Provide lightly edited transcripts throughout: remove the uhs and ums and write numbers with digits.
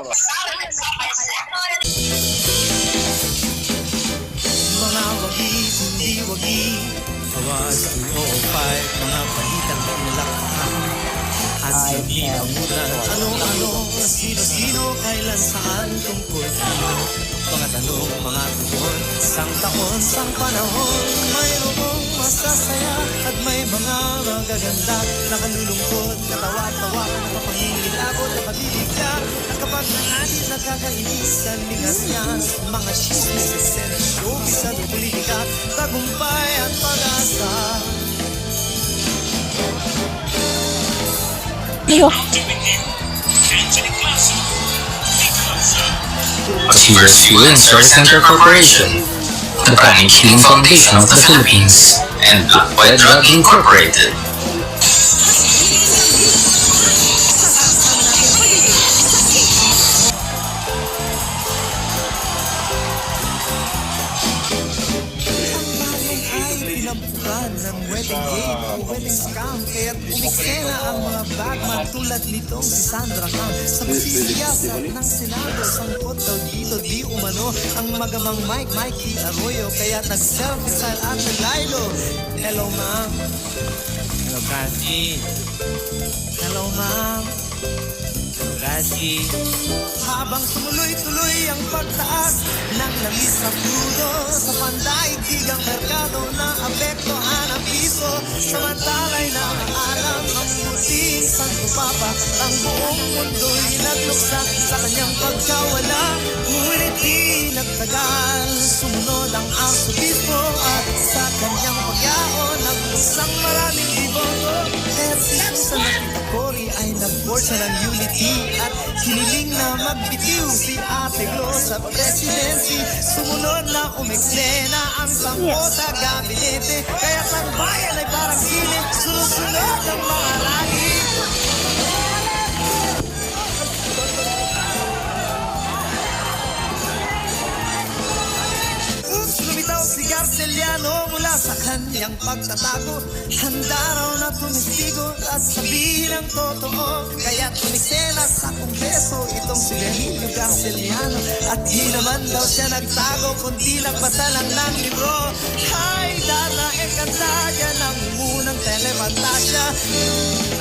Mga wagi, hindi wagi, Awas 205, mga balitang nalakpan at sinimulan. Ano-ano, sino-sino, kailan, saan, tungkol ano. Mga tanong, mga tugon, isang taon, isang panahon. Mayroong masasaya at may mga magaganda. Nakalulungkot, katawa-tawa, nakapangingilabot, nakabibigla. At kapag nangalit, nakakainisan, ligas niya. Mga chismis, eksena, showbiz at politika, tagumpay at pag-asa. Achievers Healing Service Center Corporation, the Panic Healing Foundation of the Philippines, and Black Drug Incorporated. Ng wedding game o wedding scam, kaya't umiksena ang mga bagman tulad nitong si Sandra Cam. Sa pagsisiyasat ng Senado, sangkot daw dito di umano ang magamang Mikey Arroyo, kaya't nag-selfie sa Ate Lilo. Hello ma'am. Hello Cassie. Hello ma'am. Cassie. Habang tumuloy-tuloy ang pagtaas ng langis sa crudo, sa pandaigdigang merkado na apektuhan ang piso, samantala'y nakaalam ang muting Santo Papa, ang buong mundo'y nagluksa sa kanyang pagkawala. Ngunit di nagtagal, sumunod ang arsobispo at sa kanyang pagyaon naglusang maraming iboto. Kaya't si Susan at Tita Cory ay nag-board siya ng unity at hiniling na magbitiw si Ate Glo sa presidency. Sumunod na umeksena ang sampo sa gabinete, kaya ang bayan ay parang sine, susunod ang mga rally. Lumitaw si Garceliano mula sa kanyang pagtatago. Handa raw na tumistigo at sabihin ang totoo, kaya tumiksena sa kongreso itong si Benigno Garceliano. At di naman daw siya nagtago, kundi nagbasa lang ng libro. Hay, Darla Encantadia, nangungunang telefantasya.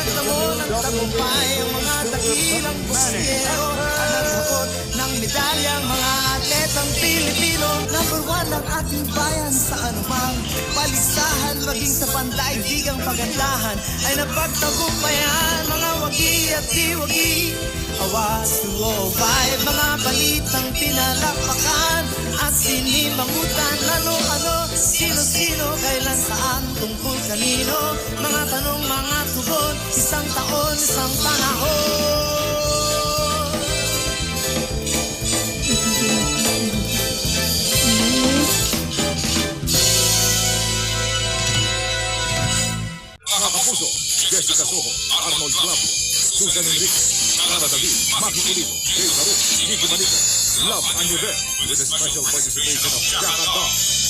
Nagtamo ng tagumpay ang mga dakilang boksero, ang naghapon ng medalyang mga atletang Pilipino. Number 1 ang ating bayan sa anumang paligsahan, maging sa pandaigdigang pagandahan ay napagtagumpayan. Mga wagi at di wagi, Awas 205, mga balitang pinalakpakan at sinimangutan. Ano-ano, sino-sino, kailan, saan, tungkol kanino. Mga tanong, mga tugon, isang taon, isang panahon. Mga kapuso, Jessica Soho, Arnold Clavio, Susan Enriquez, Clara David, Maki Pulido, Jay Saru, Nicky Manito, Love and You're There, with the special participation of Jack Adams.